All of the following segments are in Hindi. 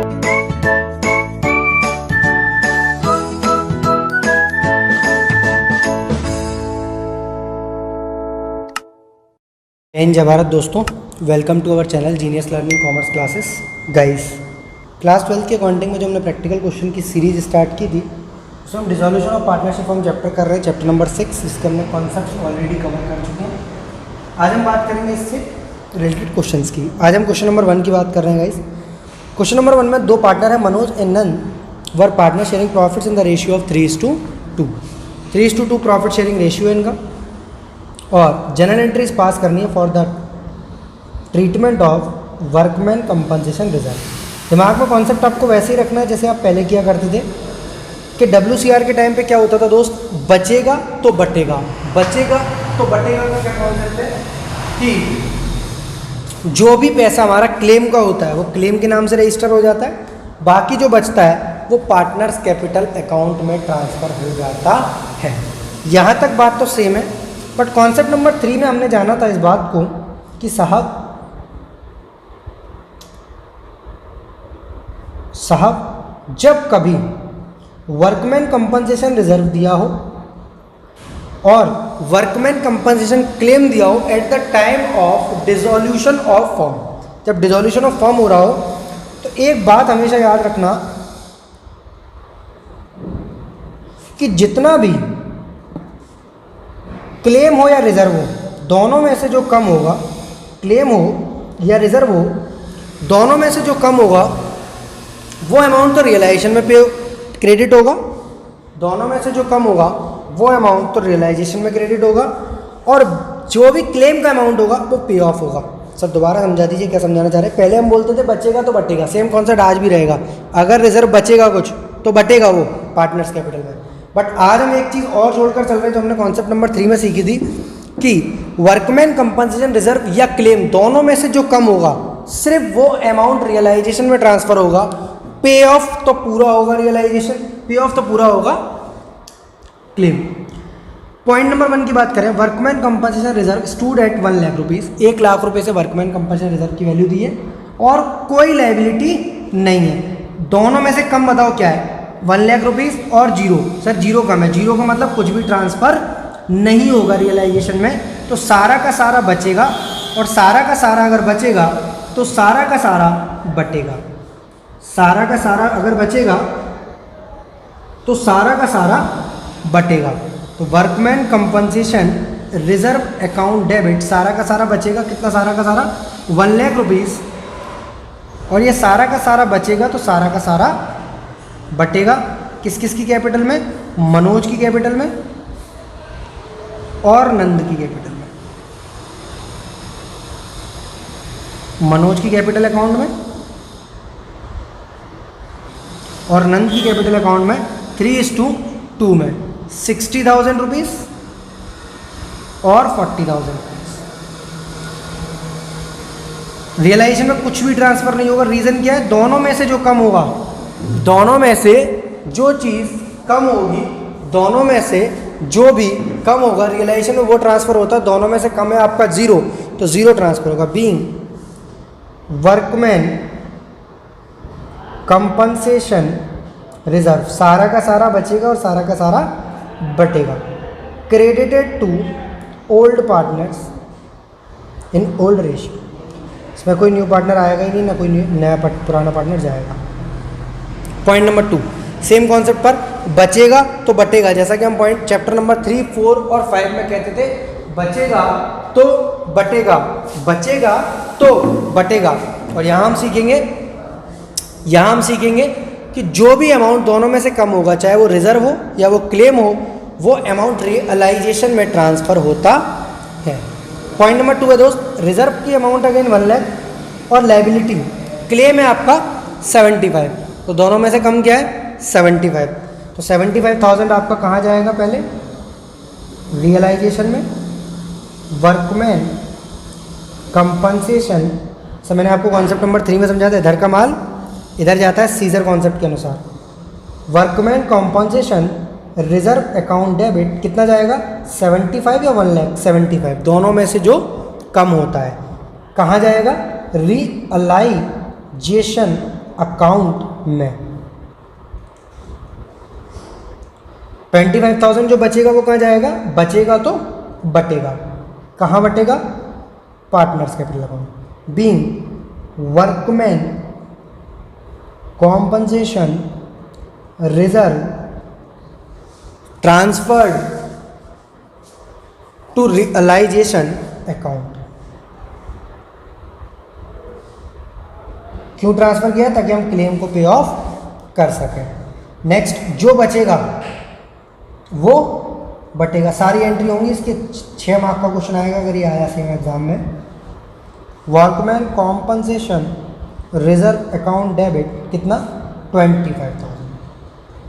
जय भारत दोस्तों, welcome to our channel genius learning commerce classes. Guys, class 12 के अकाउंटिंग में जो हमने प्रैक्टिकल क्वेश्चन की सीरीज स्टार्ट की थी उसमें हम डिसोल्यूशन ऑफ पार्टनरशिप हम चैप्टर कर रहे हैं, चैप्टर नंबर 6, जिसके हमने कॉन्सेप्ट्स ऑलरेडी कवर कर चुके हैं। आज हम बात करेंगे इससे रिलेटेड क्वेश्चंस की। आज हम क्वेश्चन नंबर 1 की बात कर रहे हैं गाइस। क्वेश्चन नंबर 1 में दो पार्टनर हैं, Manoj and Nand were partner sharing profits in the ratio of 3:2। 3:2 profit sharing ratio है इनका, और जनरल एंट्रीज पास करनी है for the treatment of workman compensation reserve. दिमाग में कॉन्सेप्ट आपको वैसे ही रखना है जैसे आप पहले किया करते थे कि WCR के टाइम पे क्या होता था दोस्त, बचेगा तो बटेगा, बचेगा तो बटेगा का क्या कॉन्सेप्ट है कि जो भी पैसा हमारा क्लेम का होता है वो क्लेम के नाम से रजिस्टर हो जाता है, बाकी जो बचता है वो पार्टनर्स कैपिटल अकाउंट में ट्रांसफ़र हो जाता है। यहाँ तक बात तो सेम है, बट कॉन्सेप्ट नंबर 3 में हमने जाना था इस बात को कि साहब जब कभी वर्कमैन कंपनसेशन रिजर्व दिया हो और वर्कमैन कंपनसेशन क्लेम दिया हो at the time of dissolution of firm, जब डिसोल्यूशन ऑफ फर्म हो रहा हो, तो एक बात हमेशा याद रखना कि जितना भी क्लेम हो या रिजर्व हो, दोनों में से जो कम होगा, क्लेम हो या रिजर्व हो, दोनों में से जो कम होगा वो अमाउंट तो रियलाइजेशन में पे क्रेडिट होगा, दोनों में से जो कम होगा वो अमाउंट तो रियलाइजेशन में क्रेडिट होगा, और जो भी क्लेम का अमाउंट होगा वो पे ऑफ होगा। सर दोबारा समझा दीजिए क्या समझाना चाह रहे हैं। पहले हम बोलते थे बचेगा तो बटेगा, सेम कॉन्सेप्ट आज भी रहेगा। अगर रिजर्व बचेगा कुछ तो बटेगा वो पार्टनर्स कैपिटल में। बट आज हम एक चीज़ और जोड़कर चल रहे हैं जो हमने कॉन्सेप्ट नंबर 3 में सीखी थी कि वर्कमैन कंपनसेशन रिजर्व या क्लेम दोनों में से जो कम होगा सिर्फ वो अमाउंट रियलाइजेशन में ट्रांसफ़र होगा, पे ऑफ तो पूरा होगा रियलाइजेशन, पे ऑफ तो पूरा होगा क्लेम। पॉइंट नंबर 1 की बात करें, workman compensation reserve stood at 1 lakh rupees. 1 lakh रुपए से वर्कमैन कंपनसेशन रिजर्व की वैल्यू दी है और कोई लायबिलिटी नहीं है। दोनों में से कम बताओ क्या है, 1 लाख रुपीज़ और 0। सर 0 कम है, 0 का मतलब कुछ भी ट्रांसफ़र नहीं होगा रियलाइजेशन में, तो सारा का सारा बचेगा, और सारा का सारा अगर बचेगा तो सारा का सारा बटेगा। सारा का सारा अगर बचेगा तो सारा का सारा बटेगा। तो workman compensation reserve account debit, सारा का सारा बचेगा। कितना सारा का सारा, 1 लाख रुपीज़, और ये सारा का सारा बचेगा तो सारा का सारा बटेगा किस किस की कैपिटल में, मनोज की कैपिटल में और नंद की कैपिटल में। मनोज की कैपिटल अकाउंट में और नंद की कैपिटल अकाउंट में 3:2 में 60,000 रुपीज़ और 40,000 रुपीज़। रियलाइजेशन में कुछ भी ट्रांसफ़र नहीं होगा। रीज़न क्या है, दोनों में से जो कम होगा, दोनों में से जो चीज़ कम होगी, दोनों में से जो भी कम होगा रियलाइजेशन में वो ट्रांसफ़र होता है। दोनों में से कम है आपका 0, तो 0 ट्रांसफ़र होगा। बीइंग वर्कमैन कंपनसेशन रिजर्व, सारा का सारा बचेगा और सारा का सारा बटेगा। Credited to old partners in old ratio, इसमें कोई न्यू पार्टनर आएगा ही नहीं, ना कोई नया पुराना पार्टनर जाएगा। पॉइंट नंबर 2, सेम कॉन्सेप्ट पर बचेगा तो बटेगा, जैसा कि हम पॉइंट चैप्टर नंबर 3, 4 और 5 में कहते थे, बचेगा तो बटेगा, बचेगा तो बटेगा। और यहाँ हम सीखेंगे कि जो भी अमाउंट दोनों में से कम होगा, चाहे वो रिजर्व हो या वो क्लेम हो, वो अमाउंट रियलाइजेशन में ट्रांसफ़र होता है। पॉइंट नंबर 2 है दोस्त, रिजर्व की अमाउंट अगेन 1 लाख और लायबिलिटी क्लेम है आपका 75, तो दोनों में से कम क्या है 75, तो 75,000 आपका कहाँ जाएगा, पहले रियलाइजेशन में। वर्कमैन कंपनसेशन से मैंने आपको कॉन्सेप्ट नंबर 3 में समझा था, इधर का माल इधर जाता है सीजर कॉन्सेप्ट के अनुसार। Workman compensation reserve account debit कितना जाएगा, 75 या 1 लाख, 75, दोनों में से जो कम होता है कहाँ जाएगा, रियलाइजेशन अकाउंट में। 25,000 जो बचेगा वो कहाँ जाएगा? बचेगा तो बटेगा, कहाँ बटेगा? Partners capital account. Being workman compensation reserve transferred to realisation account. क्यों ट्रांसफर किया? ताकि हम क्लेम को पे ऑफ कर सकें। नेक्स्ट, जो बचेगा वो बटेगा। सारी एंट्री होंगी इसके। 6 मार्क का क्वेश्चन आएगा अगर ये आया सेम एग्जाम में। Workman compensation reserve account debit कितना? 25,000।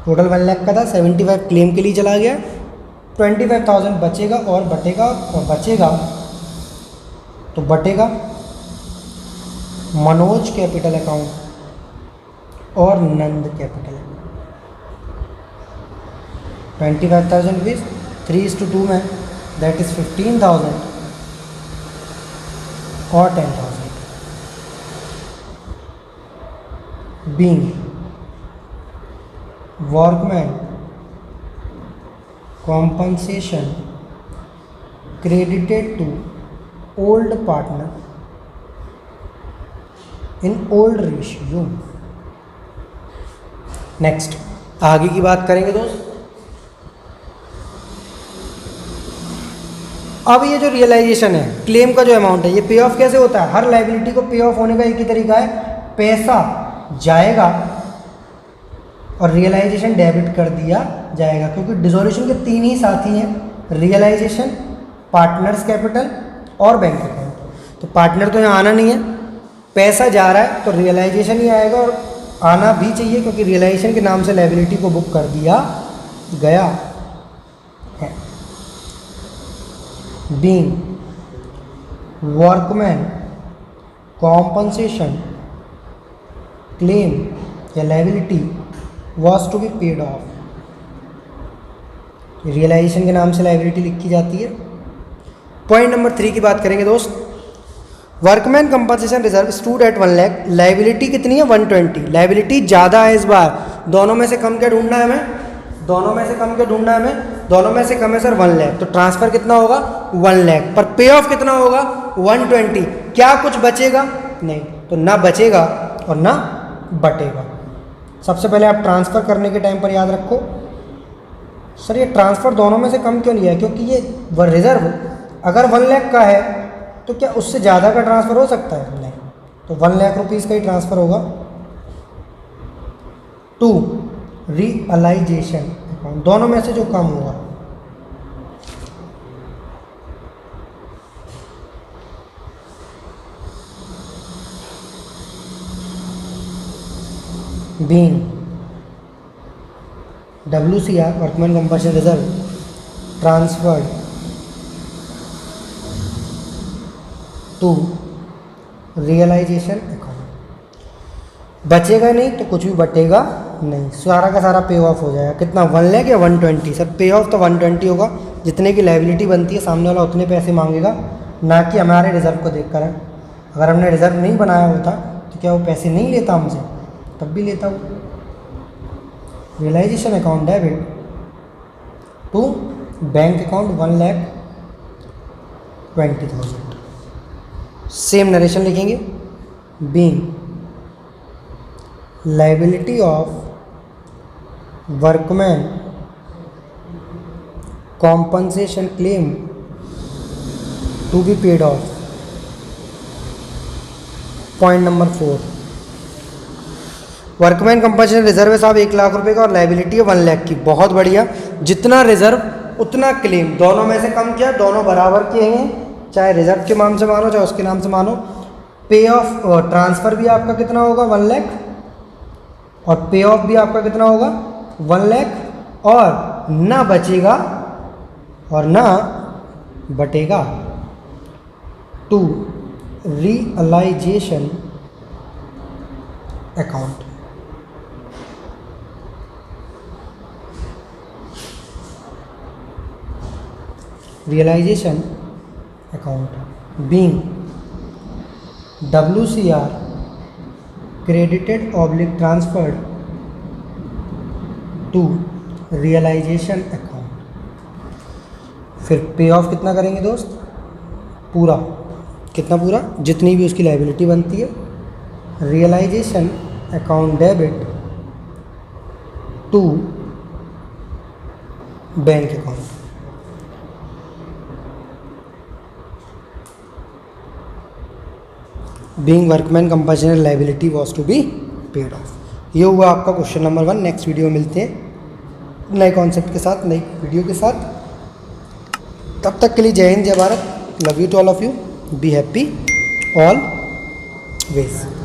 टोटल 1 लाख का था, 75 क्लेम के लिए चला गया, 25,000 बचेगा और बटेगा, और बचेगा तो बटेगा मनोज कैपिटल अकाउंट और नंद कैपिटल अकाउंट। 25,000 रुपीज़ 3:2 में, दैट इज 15,000 और 10,000। Being workman compensation credited to old partner in old ratio। Next, आगे की बात करेंगे दोस्त। अब ये जो रियलाइजेशन है, क्लेम का जो अमाउंट है, ये पे ऑफ कैसे होता है? हर लाइबिलिटी को पे ऑफ होने का एक ही तरीका है, पैसा जाएगा और रियलाइजेशन डेबिट कर दिया जाएगा, क्योंकि डिसोल्यूशन के 3 ही साथी हैं, रियलाइजेशन, पार्टनर्स कैपिटल और बैंक अकाउंट। तो पार्टनर तो यहाँ आना नहीं है, पैसा जा रहा है तो रियलाइजेशन ही आएगा, और आना भी चाहिए क्योंकि रियलाइजेशन के नाम से लायबिलिटी को बुक कर दिया गया है। बीइंग वर्कमैन कॉम्पनसेशन क्लेम या liability was to be paid off. Realisation के नाम से लायबिलिटी लिखी जाती है। पॉइंट नंबर 3 की बात करेंगे दोस्त। Workman compensation reserve stood at 1 lakh, liability कितनी है? 120। लायबिलिटी ज़्यादा है इस बार, दोनों में से कम क्या ढूंढना है हमें? दोनों में से कम क्या ढूंढना है हमें? दोनों में से कम है सर 1 लाख, तो ट्रांसफर कितना होगा? 1 लाख, पर पे ऑफ कितना होगा? 120। क्या कुछ बचेगा? नहीं, तो ना बचेगा और ना बटेगा। सबसे पहले आप ट्रांसफ़र करने के टाइम पर याद रखो, सर ये ट्रांसफ़र दोनों में से कम क्यों लिया है? क्योंकि ये रिजर्व अगर 1 लाख का है तो क्या उससे ज़्यादा का ट्रांसफ़र हो सकता है? नहीं, तो 1 लाख रुपीज़ का ही ट्रांसफ़र होगा टू रियलाइजेशन अकाउंट, दोनों में से जो कम होगा। Being WCR workman compensation reserve transferred to realisation account. बचेगा नहीं तो कुछ भी बटेगा नहीं, सारा का सारा पे ऑफ हो जाएगा। कितना? 1 लाख या 120? सर पे ऑफ तो 120 होगा, जितने की लायबिलिटी बनती है सामने वाला उतने पैसे मांगेगा, ना कि हमारे रिजर्व को देखकर। अगर हमने रिजर्व नहीं बनाया होता तो क्या वो पैसे नहीं लेता हमसे? तब भी लेता हूँ। Realisation account debit to bank account 1,20,000। Same narration लिखेंगे। Being liability of workman compensation claim to be paid off. Point number 4, workman compensation reserve है साहब 1 लाख रुपए का और लायबिलिटी है 1 लाख की। बहुत बढ़िया, जितना रिजर्व उतना क्लेम, दोनों में से कम क्या? दोनों बराबर के हैं, चाहे रिजर्व के नाम से मानो चाहे उसके नाम से मानो। पे ऑफ ट्रांसफ़र भी आपका कितना होगा? 1 लाख, और पे ऑफ भी आपका कितना होगा? 1 लाख, और ना बचेगा और ना बटेगा to realisation account. Realisation account being WCR credited oblique transferred to realisation account. फिर पे ऑफ कितना करेंगे दोस्त, पूरा, कितना पूरा, जितनी भी उसकी लायबिलिटी बनती है, realisation account debit to bank account. Being workman compulsory liability was to be paid off. ये हुआ आपका क्वेश्चन नंबर 1। नेक्स्ट वीडियो में मिलते हैं नए कॉन्सेप्ट के साथ, नई वीडियो के साथ। तब तक के लिए जय हिंद, जय भारत। Love you to all of you. Be happy all ways.